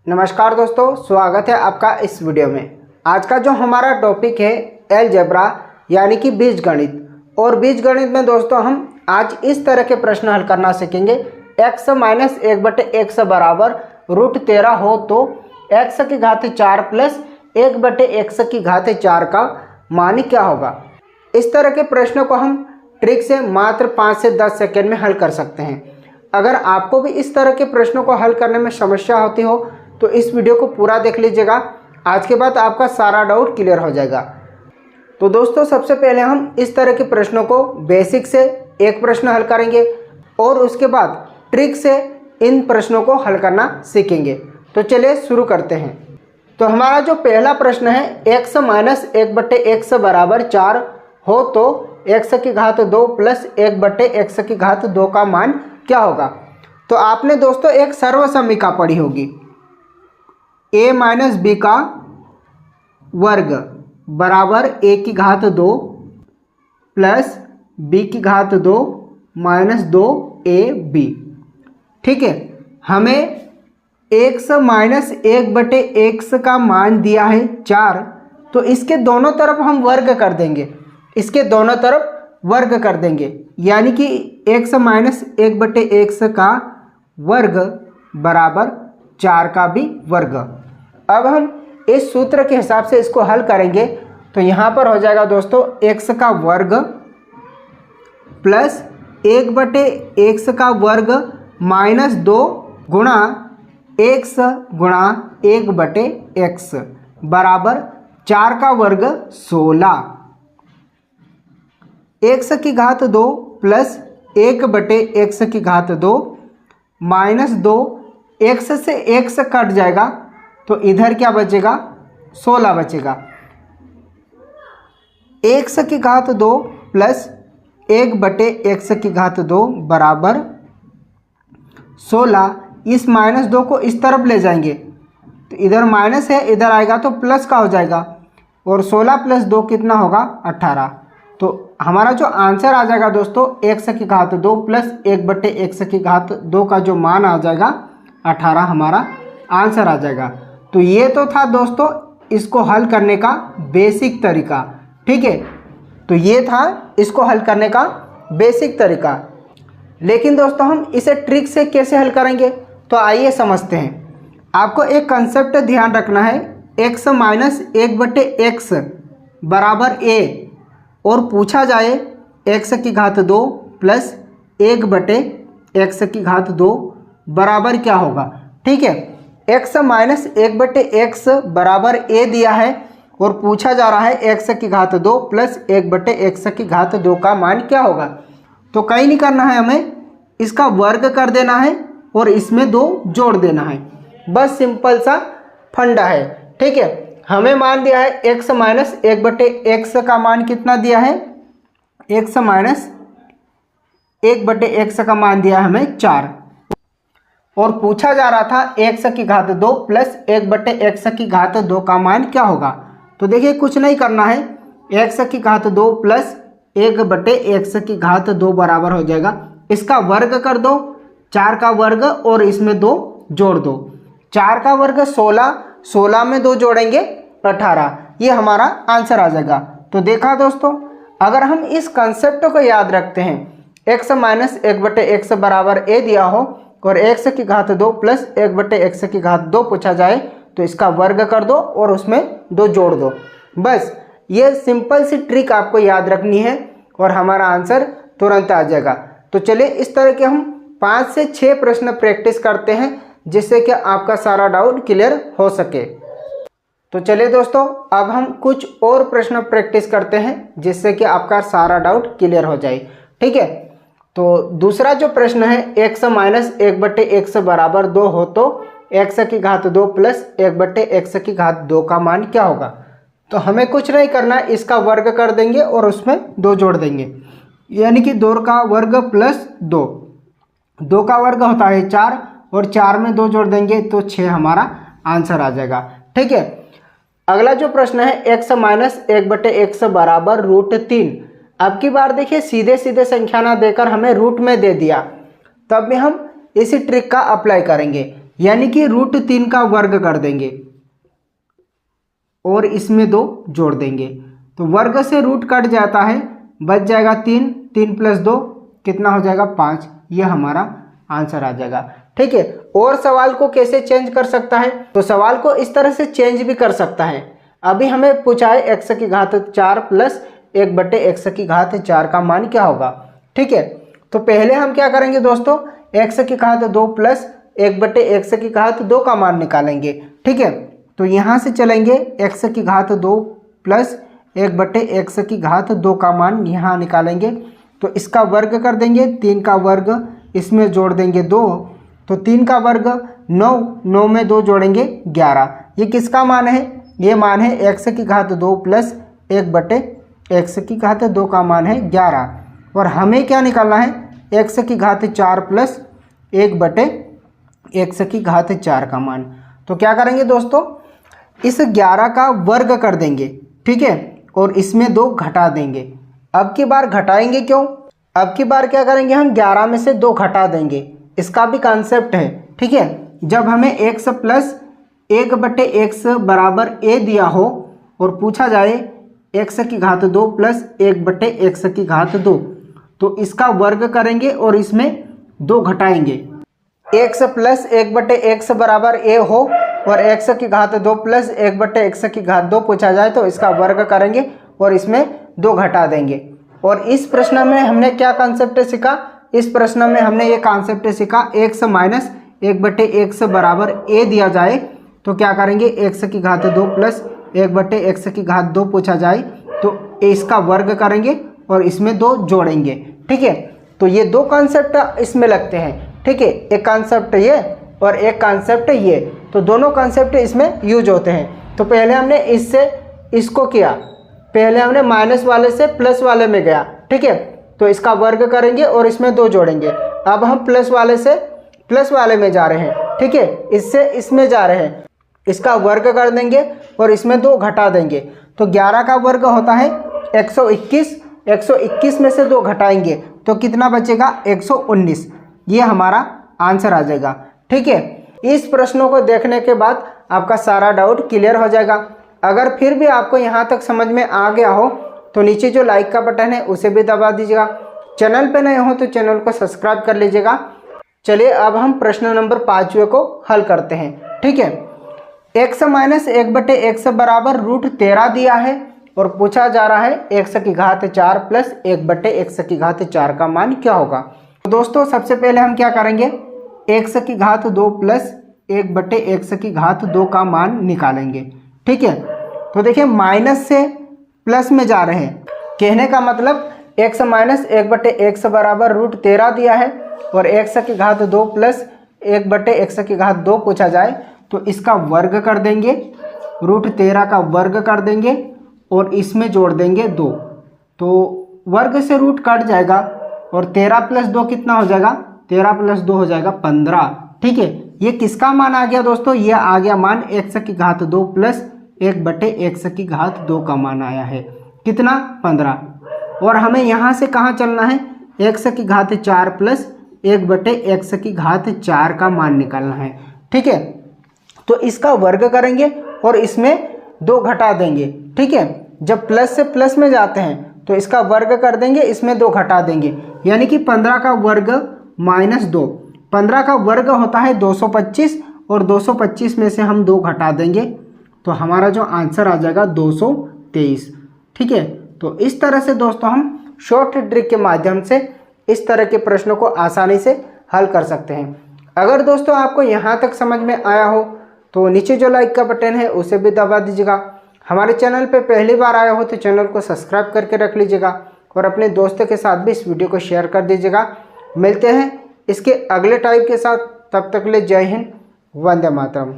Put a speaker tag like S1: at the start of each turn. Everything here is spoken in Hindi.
S1: नमस्कार दोस्तों, स्वागत है आपका इस वीडियो में। आज का जो हमारा टॉपिक है अलजेब्रा यानी कि बीजगणित। और बीजगणित में दोस्तों हम आज इस तरह के प्रश्न हल करना सीखेंगे। x माइनस 1/x बराबर √13 हो तो x की घात 4 प्लस 1/x की घात 4 का मान क्या होगा। इस तरह के प्रश्नों को हम ट्रिक से मात्र 5 से 10 सेकेंड में हल कर सकते हैं। अगर आपको भी इस तरह के प्रश्नों को हल करने में समस्या होती हो तो इस वीडियो को पूरा देख लीजिएगा। आज के बाद आपका सारा डाउट क्लियर हो जाएगा। तो दोस्तों सबसे पहले हम इस तरह के प्रश्नों को बेसिक से एक प्रश्न हल करेंगे और उसके बाद ट्रिक से इन प्रश्नों को हल करना सीखेंगे। तो चलिए शुरू करते हैं। तो हमारा जो पहला प्रश्न है x माइनस 1/x बराबर 4 हो तो x की घात 2 प्लस 1/x की घात 2 का मान क्या होगा। तो आपने दोस्तों एक सर्वसमीका पढ़ी होगी, a माइनस बी का वर्ग बराबर a की घात 2 प्लस b की घात 2 माइनस 2ab। ठीक है, हमें x माइनस 1/x का मान दिया है 4, तो इसके दोनों तरफ हम वर्ग कर देंगे, इसके दोनों तरफ वर्ग कर देंगे, यानी कि x माइनस 1/x का वर्ग बराबर 4 का भी वर्ग। अब हम इस सूत्र के हिसाब से इसको हल करेंगे तो यहाँ पर हो जाएगा दोस्तों x का वर्ग प्लस 1/x का वर्ग माइनस 2 गुणा x गुणा 1/x बराबर 4 का वर्ग 16। x की घात 2 प्लस 1/x की घात 2 माइनस 2, x से x कट जाएगा तो इधर क्या बचेगा, 16 बचेगा। x की घात 2 प्लस 1/x की घात 2 बराबर 16। इस माइनस 2 को इस तरफ ले जाएंगे तो इधर माइनस है, इधर आएगा तो प्लस का हो जाएगा, और 16 प्लस 2 कितना होगा, 18। तो हमारा जो आंसर आ जाएगा दोस्तों x की घात 2 प्लस 1/x की घात 2 का जो मान आ जाएगा 18 हमारा आंसर आ जाएगा। तो ये तो था दोस्तों इसको हल करने का बेसिक तरीका। ठीक है, तो ये था इसको हल करने का बेसिक तरीका। लेकिन दोस्तों हम इसे ट्रिक से कैसे हल करेंगे, तो आइए समझते हैं। आपको एक कंसेप्ट ध्यान रखना है, x माइनस 1/x बराबर a और पूछा जाए x की घात 2 प्लस 1/x की घात 2 बराबर क्या होगा। ठीक है, x माइनस 1/x बराबर a दिया है और पूछा जा रहा है x की घात 2 प्लस 1/x की घात 2 का मान क्या होगा। तो कहीं नहीं करना है, हमें इसका वर्ग कर देना है और इसमें 2 जोड़ देना है, बस सिंपल सा फंडा है। ठीक है, हमें मान दिया है x माइनस 1/x का मान कितना दिया है, x माइनस 1/x का मान दिया है हमें 4, और पूछा जा रहा था x की घात 2 प्लस 1/x की घात 2 का मान क्या होगा। तो देखिए कुछ नहीं करना है, x की घात 2 प्लस 1/x की घात 2 बराबर हो जाएगा, इसका वर्ग कर दो, 4 का वर्ग और इसमें 2 जोड़ दो। 4 का वर्ग 16, 16 में 2 जोड़ेंगे 18, ये हमारा आंसर आ जाएगा। तो देखा दोस्तों, अगर हम इस कंसेप्ट को याद रखते हैं, x माइनस 1/x बराबर a दिया हो और x की घात 2 प्लस 1/x की घात 2 पूछा जाए तो इसका वर्ग कर दो और उसमें 2 जोड़ दो। बस ये सिंपल सी ट्रिक आपको याद रखनी है और हमारा आंसर तुरंत आ जाएगा। तो चलिए इस तरह के हम 5 से 6 प्रश्न प्रैक्टिस करते हैं जिससे कि आपका सारा डाउट क्लियर हो सके। तो चलिए दोस्तों अब हम कुछ और प्रश्न प्रैक्टिस करते हैं जिससे कि आपका सारा डाउट क्लियर हो जाए। ठीक है, तो दूसरा जो प्रश्न है x माइनस 1/x बराबर 2 हो तो x की घात 2 प्लस 1/x की घात 2 का मान क्या होगा। तो हमें कुछ नहीं करना, इसका वर्ग कर देंगे और उसमें 2 जोड़ देंगे, यानी कि 2 का वर्ग प्लस 2, 2 का वर्ग होता है 4 और 4 में 2 जोड़ देंगे तो 6 हमारा आंसर आ जाएगा। ठीक है, अगला जो प्रश्न है x माइनस 1/x बराबर √3। अब की बार देखिए सीधे सीधे संख्या ना देकर हमें रूट में दे दिया, तब भी हम इसी ट्रिक का अप्लाई करेंगे। यानी कि √3 का वर्ग कर देंगे और इसमें 2 जोड़ देंगे। तो वर्ग से रूट कट जाता है, बच जाएगा 3, 3 + 2 कितना हो जाएगा 5। ये हमारा आंसर आ जाएगा। ठीक है। और सवाल को कैसे चेंज कर सकता है, तो सवाल को इस तरह से चेंज भी कर सकता है। अभी हमें पूछा है x⁴ प्लस 1/x⁴ का मान क्या होगा। ठीक है। तो पहले हम क्या करेंगे दोस्तों, x⁴ प्लस 1/x⁴ का मान निकालेंगे। ठीक है। तो यहाँ से चलेंगे x⁴ प्लस 1/x⁴ का मान यहाँ निकालेंगे। तो इसका वर्ग कर देंगे, 3 का वर्ग इसमें जोड़ देंगे 2, तो 3 का वर्ग 9, 9 में 2 जोड़ेंगे 11। ये किसका मान है, ये मान है x⁴ प्लस 1/x⁴ का मान है 11। और हमें क्या निकालना है, x⁴ प्लस 1/x⁴ का मान। तो क्या करेंगे दोस्तों, इस 11 का वर्ग कर देंगे। ठीक है। और इसमें 2 घटा देंगे। अब की बार घटाएंगे क्यों, अब की बार क्या करेंगे, हम 11 में से 2 घटा देंगे। इसका भी कॉन्सेप्ट है। ठीक है। जब हमें x प्लस 1/x बराबर a दिया हो और पूछा जाए x⁴ प्लस 1/x⁴, तो इसका वर्ग करेंगे और इसमें 2 घटाएंगे। x प्लस 1/x बराबर a हो और x⁴ प्लस 1/x⁴ पूछा जाए तो इसका वर्ग करेंगे और इसमें 2 घटा देंगे। और इस प्रश्न में हमने क्या कॉन्सेप्ट सीखा, इस प्रश्न में हमने ये कॉन्सेप्ट सीखा, x माइनस 1/x बराबर a दिया जाए तो क्या करेंगे, x⁴ प्लस 1/x⁴ पूछा जाए तो इसका वर्ग करेंगे और इसमें 2 जोड़ेंगे। ठीक है। तो ये 2 कॉन्सेप्ट इसमें लगते हैं। ठीक है। एक कॉन्सेप्ट ये और एक कॉन्सेप्ट ये, तो दोनों कॉन्सेप्ट इसमें यूज होते हैं। तो पहले हमने इससे इसको किया, पहले हमने माइनस वाले से प्लस वाले में गया। ठीक है। तो इसका वर्ग करेंगे और इसमें 2 जोड़ेंगे। अब हम प्लस वाले से प्लस वाले में जा रहे हैं। ठीक है। इससे इसमें जा रहे हैं, इसका वर्ग कर देंगे और इसमें 2 घटा देंगे। तो 11 का वर्ग होता है 121, 121 में से 2 घटाएंगे तो कितना बचेगा, 119। ये हमारा आंसर आ जाएगा। ठीक है। इस प्रश्नों को देखने के बाद आपका सारा डाउट क्लियर हो जाएगा। अगर फिर भी आपको यहाँ तक समझ में आ गया हो तो नीचे जो लाइक का बटन है उसे भी दबा दीजिएगा। चैनल पे नए हो तो चैनल को सब्सक्राइब कर लीजिएगा। चलिए अब हम प्रश्न नंबर 5वें को हल करते हैं। ठीक है। x माइनस 1/x बराबर √13 दिया है और पूछा जा रहा है x⁴ प्लस 1/x⁴ का मान क्या होगा। तो दोस्तों सबसे पहले हम क्या करेंगे, x⁴ प्लस 1/x⁴ का मान निकालेंगे। ठीक है। तो देखिए माइनस से प्लस में जा रहे हैं, कहने का मतलब x माइनस 1/x बराबर √13 दिया है और x⁴ प्लस 1/x⁴ पूछा जाए तो इसका वर्ग कर देंगे, √13 का वर्ग कर देंगे और इसमें जोड़ देंगे 2। तो वर्ग से रूट कट जाएगा और 13 + 2 कितना हो जाएगा, 13 + 2 हो जाएगा 15। ठीक है। ये किसका मान आ गया दोस्तों, ये आ गया मान x⁴ प्लस 1/x⁴ का मान आया है, कितना 15। और हमें यहाँ से कहाँ चलना है, x⁴ प्लस 1/x⁴ का मान निकालना है। ठीक है। तो इसका वर्ग करेंगे और इसमें 2 घटा देंगे। ठीक है। जब प्लस से प्लस में जाते हैं तो इसका वर्ग कर देंगे, इसमें 2 घटा देंगे, यानी कि 15 का वर्ग माइनस 2। 15 का वर्ग होता है 225 और 225 में से हम 2 घटा देंगे तो हमारा जो आंसर आ जाएगा 223। ठीक है। तो इस तरह से दोस्तों हम शॉर्ट ट्रिक के माध्यम से इस तरह के प्रश्नों को आसानी से हल कर सकते हैं। अगर दोस्तों आपको यहाँ तक समझ में आया हो तो नीचे जो लाइक का बटन है उसे भी दबा दीजिएगा। हमारे चैनल पे पहली बार आया हो तो चैनल को सब्सक्राइब करके रख लीजिएगा और अपने दोस्तों के साथ भी इस वीडियो को शेयर कर दीजिएगा। मिलते हैं इसके अगले टाइप के साथ, तब तक के लिए जय हिंद, वंदे मातरम।